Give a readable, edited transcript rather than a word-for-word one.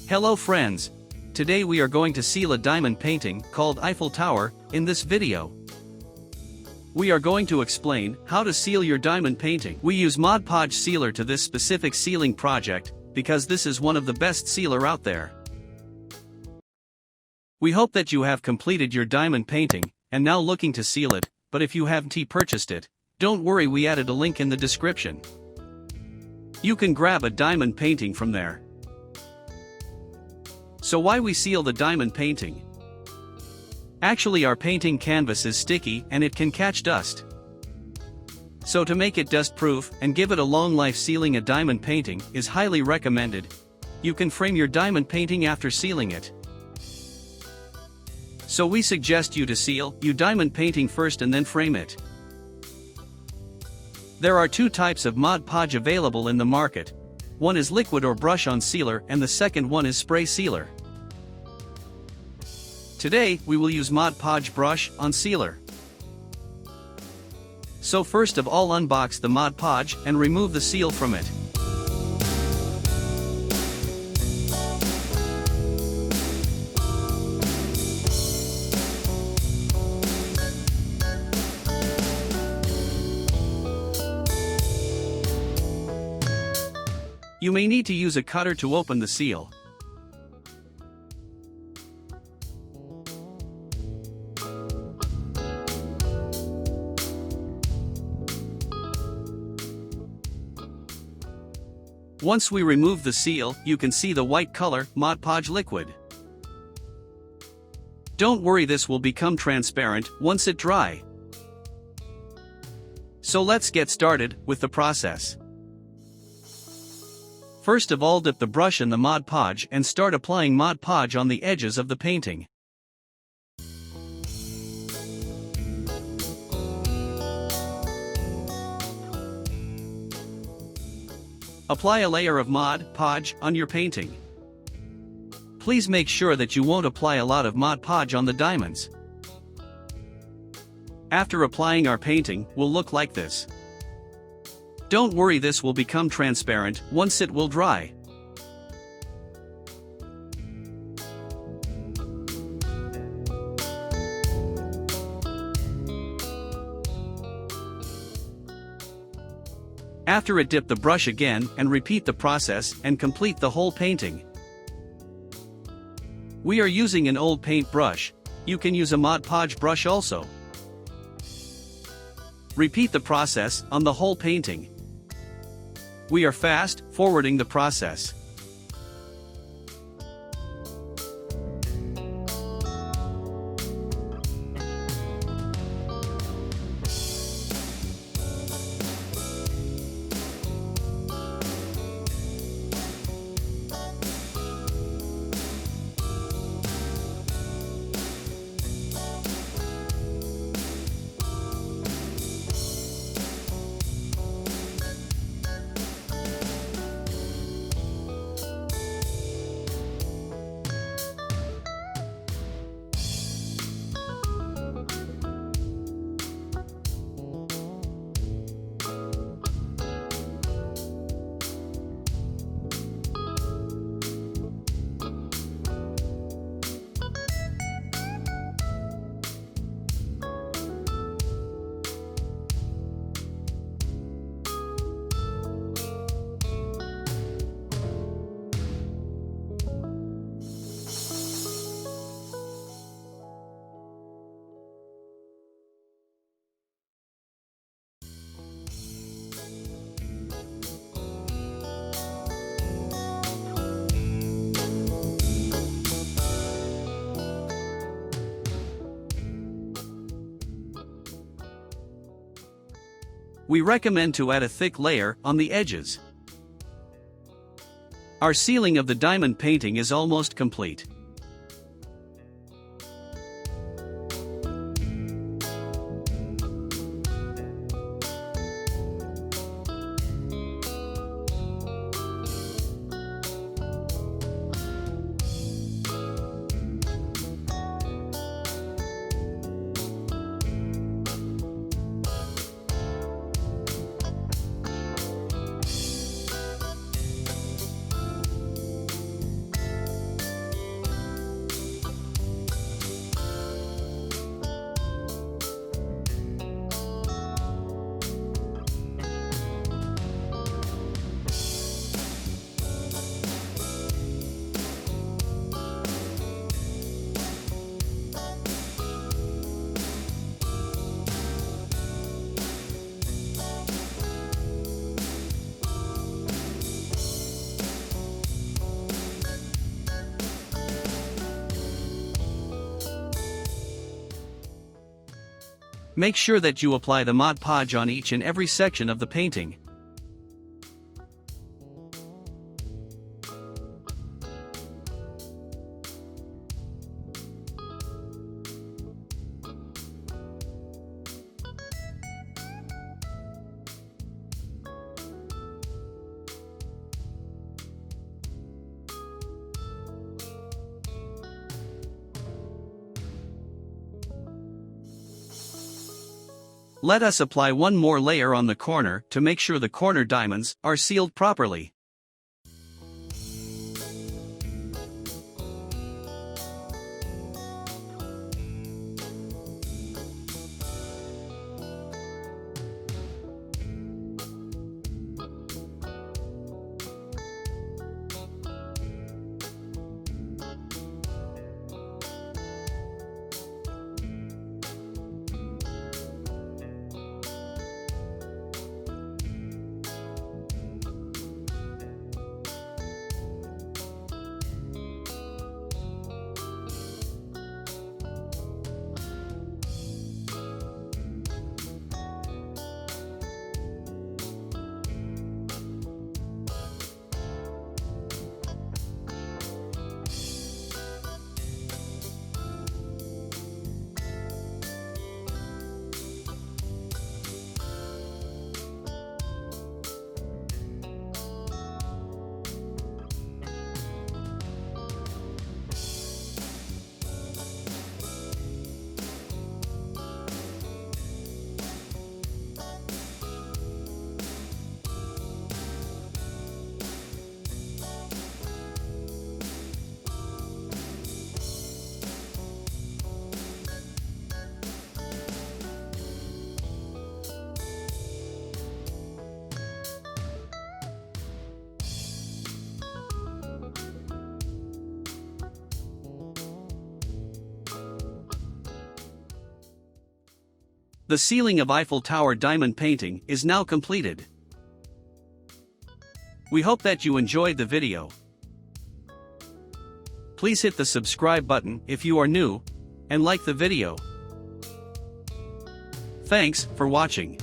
Hello friends! Today we are going to seal a diamond painting called Eiffel Tower in this video. We are going to explain how to seal your diamond painting. We use Podge sealer to this specific sealing project because this is one of the best sealer out there. We hope that you have completed your diamond painting and now looking to seal it, but if you haven't purchased it, don't worry, we added a link in the description. You can grab a diamond painting from there. So why we seal the diamond painting? Actually, our painting canvas is sticky and it can catch dust. So to make it dust proof and give it a long life, sealing a diamond painting is highly recommended. You can frame your diamond painting after sealing it. So we suggest you to seal your diamond painting first and then frame it. There are two types of Podge available in the market. One is liquid or brush-on sealer and the second one is spray sealer. Today, we will use Podge brush-on sealer. So first of all, unbox the Podge and remove the seal from it. You may need to use a cutter to open the seal. Once we remove the seal, you can see the white color Podge liquid. Don't worry, this will become transparent once it dry. So let's get started with the process. First of all, dip the brush in the Podge and start applying Podge on the edges of the painting. Apply a layer of Podge on your painting. Please make sure that you won't apply a lot of Podge on the diamonds. After applying, our painting will look like this. Don't worry, this will become transparent once it will dry. After it, dip the brush again and repeat the process and complete the whole painting. We are using an old paint brush. You can use a Podge brush also. Repeat the process on the whole painting. We are fast forwarding the process. We recommend to add a thick layer on the edges. Our sealing of the diamond painting is almost complete. Make sure that you apply the Mod Podge on each and every section of the painting. Let us apply one more layer on the corner to make sure the corner diamonds are sealed properly. The ceiling of Eiffel Tower diamond painting is now completed. We hope that you enjoyed the video. Please hit the subscribe button if you are new, and like the video. Thanks for watching.